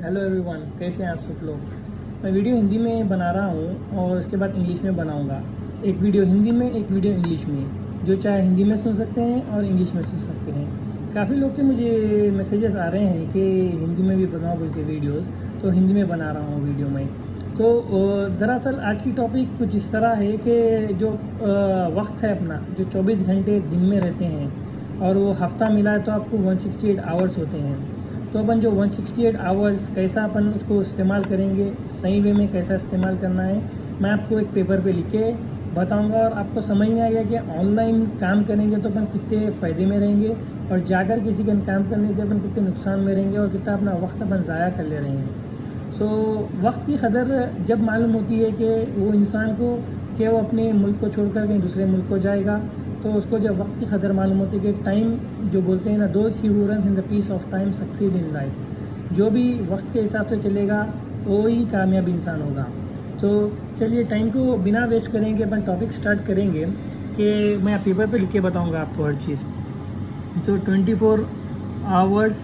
Hello everyone, कैसे हैं आप सब लोग। मैं वीडियो हिंदी में बना रहा हूँ और उसके बाद इंग्लिश में बनाऊँगा। एक वीडियो हिंदी में, एक वीडियो इंग्लिश में। जो चाहे हिंदी में सुन सकते हैं और इंग्लिश में सुन सकते हैं। काफ़ी लोग के मुझे मैसेजेस आ रहे हैं कि हिंदी में भी बनाओ बोल के वीडियोज़, तो हिंदी में बना रहा हूँ वीडियो में। तो दरअसल आज की टॉपिक कुछ इस तरह है कि जो वक्त है अपना, जो 24 घंटे दिन में रहते हैं और वो हफ्ता मिला है तो आपको 168 आवर्स होते हैं। तो अपन जो 168 आवर्स कैसा अपन उसको इस्तेमाल करेंगे, सही वे में कैसा इस्तेमाल करना है, मैं आपको एक पेपर पे लिख के बताऊंगा। और आपको समझ में आएगा कि ऑनलाइन काम करेंगे तो अपन कितने फ़ायदे में रहेंगे और जाकर किसी का काम करने से अपन कितने नुकसान में रहेंगे और कितना अपना वक्त अपन ज़ाया कर ले रहे हैं। सो वक्त की कदर जब मालूम होती है कि वो इंसान को कि वो अपने मुल्क को छोड़कर कहीं दूसरे मुल्क को जाएगा, तो उसको जब वक्त की कदर मालूम होती है कि टाइम जो बोलते हैं ना, those he who runs in the peace of time succeed in life. जो भी वक्त के हिसाब से चलेगा वो ही कामयाब इंसान होगा। तो चलिए टाइम को बिना वेस्ट करेंगे अपन टॉपिक स्टार्ट करेंगे कि मैं पेपर पे लिख के बताऊंगा आपको हर चीज़। जो 24 आवर्स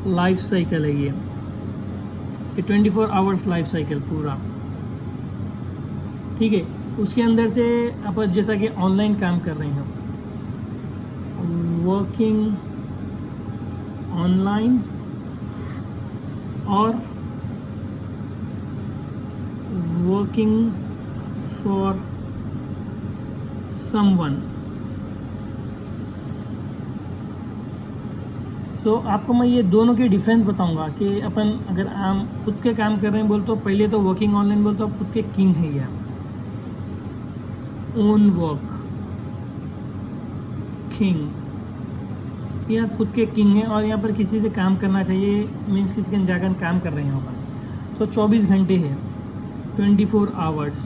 लाइफ साइकिल है ये 24 आवर्स लाइफ साइकिल पूरा, ठीक है। उसके अंदर से अपन जैसा कि ऑनलाइन काम कर रहे हैं, वर्किंग ऑनलाइन और वर्किंग फॉर समवन। सो आपको मैं ये दोनों के डिफरेंस बताऊंगा कि अपन अगर हम खुद के काम कर रहे हैं बोल तो पहले तो वर्किंग ऑनलाइन बोल तो आप खुद के किंग है या ओन वर्क किंग, यहाँ खुद के किंग हैं और यहाँ पर किसी से काम करना चाहिए, मीन्स किसी के जाकर काम कर रहे हैं अपन। तो 24 घंटे है, 24 आवर्स।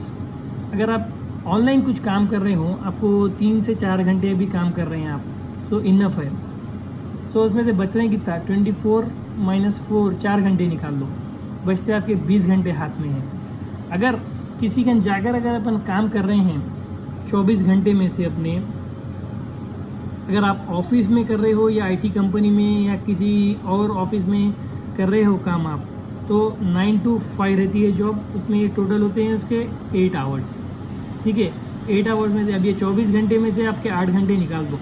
अगर आप ऑनलाइन कुछ काम कर रहे हो, आपको 3 से 4 घंटे भी काम कर रहे हैं आप, तो इनफ है। तो उसमें से बच रहे हैं कितना, 24 - 4, 4 घंटे निकाल लो, बचते आपके 20 घंटे हाथ में हैं। अगर किसी के जाकर अगर अपन काम कर रहे हैं 24 घंटे में से अपने, अगर आप ऑफिस में कर रहे हो या आईटी कंपनी में या किसी और ऑफिस में कर रहे हो काम आप, तो 9 to 5 रहती है जॉब, उसमें टोटल होते हैं उसके 8 आवर्स, ठीक है। 8 आवर्स में से अब ये 24 घंटे में से आपके 8 घंटे निकाल दो,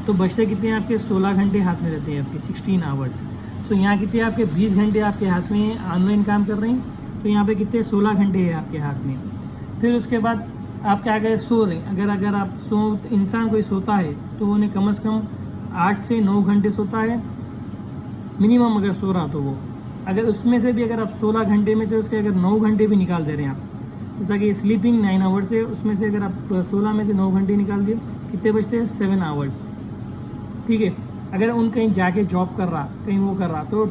तो बचते कितने हैं आपके 16 घंटे हाथ में रहते हैं आपके, 16 आवर्स। तो यहाँ कितने आपके 20 घंटे आपके हाथ में ऑनलाइन काम कर रहे हैं, तो यहाँ पे कितने 16 घंटे हैं आपके हाथ में। फिर उसके बाद आप क्या करें, सो रहे, अगर आप इंसान कोई सोता है तो उन्हें कम से कम 8 से 9 घंटे सोता है मिनिमम, अगर सो रहा तो वो, अगर उसमें से भी अगर आप 16 घंटे में से उसके अगर 9 घंटे भी निकाल दे रहे हैं आप, जैसा कि स्लीपिंग 9 आवर्स है, उसमें से अगर आप 16 में से 9 घंटे निकाल दिए, कितने बचते हैं 7 आवर्स, ठीक है। अगर उन कहीं जाके जॉब कर रहा, कहीं वो कर रहा, तो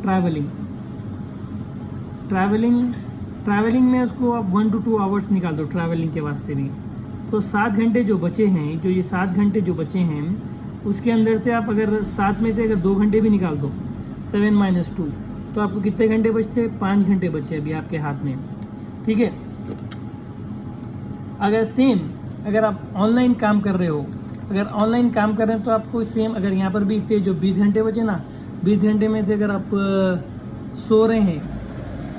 ट्रैवलिंग में उसको आप 1 to 2 आवर्स निकाल दो ट्रैवलिंग के वास्ते भी। तो 7 घंटे जो बचे हैं, जो ये 7 घंटे जो बचे हैं, उसके अंदर से आप अगर 7 में से अगर 2 घंटे भी निकाल दो, 7 - 2, तो आपको कितने घंटे बचते, 5 घंटे बचे अभी आपके हाथ में, ठीक है। अगर आप ऑनलाइन काम कर रहे हो, तो आपको सेम, अगर यहाँ पर भी इतने जो 20 घंटे बचे ना, 20 घंटे में से अगर आप सो रहे हैं,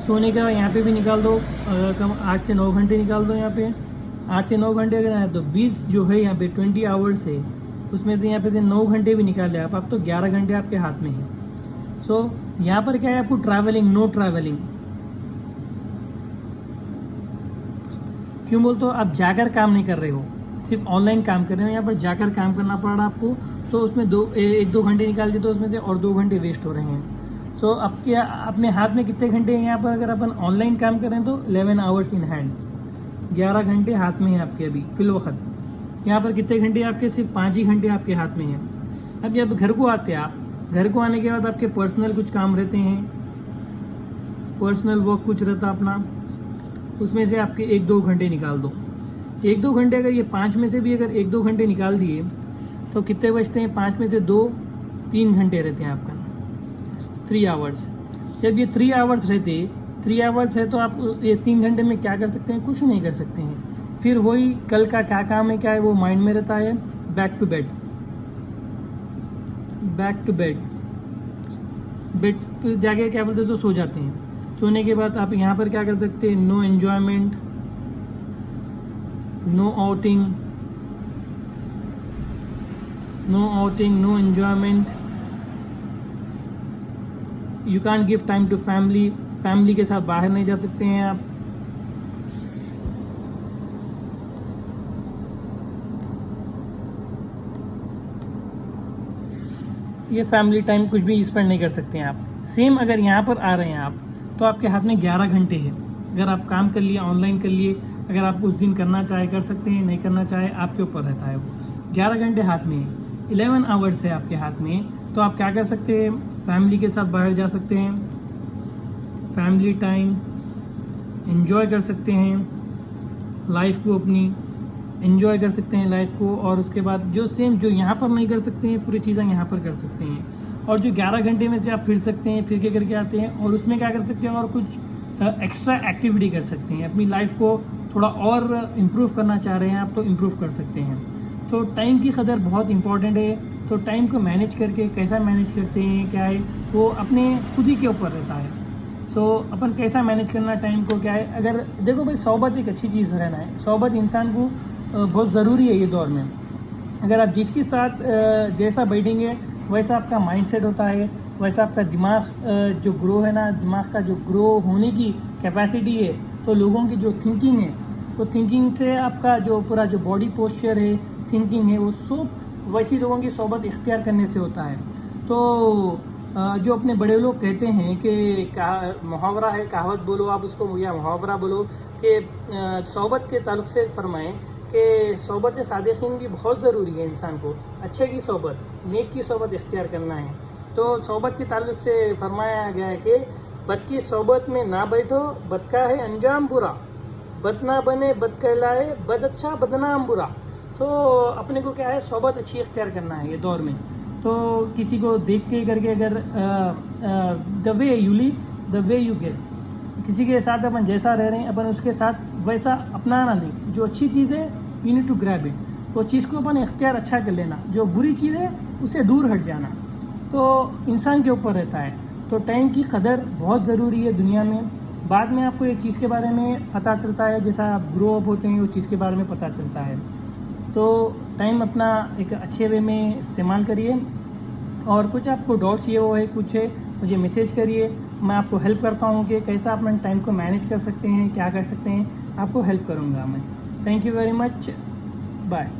सोने का यहाँ पे भी निकाल दो, कम 8 से 9 घंटे निकाल दो। यहाँ पे 8 से 9 घंटे अगर आए तो 20 जो है यहाँ पे 20 आवर्स है, उसमें से यहाँ पे से 9 घंटे भी निकाल लिया आप तो 11 घंटे आपके हाथ में है। सो यहाँ पर क्या है, आपको नो ट्रैवलिंग क्यों बोल, तो आप जाकर काम नहीं कर रहे हो, सिर्फ ऑनलाइन काम कर रहे हो, यहाँ पर जाकर काम करना पड़ रहा आपको, तो उसमें 1-2 घंटे निकाल दिए तो उसमें से और 2 घंटे वेस्ट हो रहे हैं। सो आपके अपने हाथ में कितने घंटे हैं यहाँ पर, अगर अपन ऑनलाइन काम कर रहे हैं तो 11 आवर्स इन हैंड, 11 घंटे हाथ में है आपके अभी फिल वक्त। यहाँ पर कितने घंटे आपके, सिर्फ 5 ही घंटे आपके हाथ में हैं। अब जब घर को आते हैं आप, घर को आने के बाद आपके पर्सनल कुछ काम रहते हैं, पर्सनल वर्क कुछ रहता अपना, उसमें से आपके 1-2 घंटे निकाल दो। 1-2 घंटे, अगर ये 5 में से भी अगर 1-2 घंटे निकाल दिए तो कितने बचते हैं, 5 में से 2-3 घंटे रहते हैं आपका, 3 आवर्स। जब ये 3 आवर्स रहते, 3 आवर्स है तो आप ये 3 घंटे में क्या कर सकते हैं, कुछ नहीं कर सकते हैं। फिर वही कल का क्या काम है, क्या है वो माइंड में रहता है, बैक टू बेड, बेड आप जाके क्या बोलते हैं तो सो जाते हैं। सोने के बाद आप यहाँ पर क्या कर सकते हैं, no enjoyment, no outing, no enjoyment, you can give time to family, family के साथ बाहर नहीं जा सकते हैं आप। ये फैमिली टाइम कुछ भी स्पेंड नहीं कर सकते हैं आप। सेम अगर यहाँ पर आ रहे हैं आप तो आपके हाथ में 11 घंटे है। अगर आप काम कर लिए, ऑनलाइन कर लिए, अगर आप उस दिन करना चाहे कर सकते हैं, नहीं करना चाहे आपके ऊपर रहता है। वो 11 घंटे हाथ में, 11 आवर्स है आपके हाथ में। तो आप क्या कर सकते हैं, फैमिली के साथ बाहर जा सकते हैं, फैमिली टाइम एंजॉय कर सकते हैं, लाइफ को अपनी एंजॉय कर सकते हैं लाइफ को। और उसके बाद जो सेम जो यहाँ पर नहीं कर सकते हैं पूरी चीज़ें यहाँ पर कर सकते हैं। और जो 11 घंटे में से आप फिर सकते हैं, फिर के करके आते हैं और उसमें क्या कर सकते हैं और कुछ एक्स्ट्रा एक्टिविटी कर सकते हैं। अपनी लाइफ को थोड़ा और इम्प्रूव करना चाह रहे हैं आप तो इम्प्रूव कर सकते हैं। तो टाइम की कदर बहुत इंपॉर्टेंट है। तो टाइम को मैनेज करके कैसा मैनेज करते हैं क्या है वो अपने खुद ही के ऊपर रहता है। तो अपन कैसा मैनेज करना टाइम को क्या है। अगर देखो भाई, सोबत एक अच्छी चीज़ रहना है। सोबत इंसान को बहुत ज़रूरी है ये दौर में। अगर आप जिसके साथ जैसा बैठेंगे वैसा आपका माइंडसेट होता है, वैसा आपका दिमाग जो ग्रो है ना, दिमाग का जो ग्रो होने की कैपेसिटी है। तो लोगों की जो थिंकिंग है तो थिंकिंग से आपका जो पूरा जो बॉडी पोस्चर है, थिंकिंग है, वो सब वैसी लोगों की सोबत इख्तियार करने से होता है। तो जो अपने बड़े लोग कहते हैं कि मुहावरा है, कहावत बोलो आप उसको या मुहावरा बोलो कि सोबत के ताल्लुक से फरमाएं कि सोबत सादिकीन भी बहुत ज़रूरी है। इंसान को अच्छे की सोबत, नेक की सोबत इख्तियार करना है। तो सोबत के ताल्लुक से फरमाया गया है कि बद की सोबत में ना बैठो, बद का है अंजाम बुरा, बद ना बने बद कहलाए, बद अच्छा बदनाम बुरा। तो अपने को क्या है, सोबत अच्छी इख्तियार करना है ये दौर में। तो किसी को देख के करके अगर the way you live the way you get, किसी के साथ अपन जैसा रह रहे हैं अपन उसके साथ वैसा अपनाना नहीं। जो अच्छी चीज़ है you need to grab it, वो चीज़ को अपन इख्तियार अच्छा कर लेना। जो बुरी चीज़ है उससे दूर हट जाना। तो इंसान के ऊपर रहता है। तो टाइम की कदर बहुत ज़रूरी है दुनिया में। बाद में आपको ये चीज़ के बारे में पता चलता है, जैसा आप ग्रो अप होते हैं वो चीज़ के बारे में पता चलता है। तो टाइम अपना एक अच्छे वे में इस्तेमाल करिए। और कुछ आपको डाउट्स ये वो है कुछ है, मुझे मैसेज करिए, मैं आपको हेल्प करता हूँ कि कैसा आप अपने टाइम को मैनेज कर सकते हैं, क्या कर सकते हैं, आपको हेल्प करूँगा मैं। Thank you very much, bye.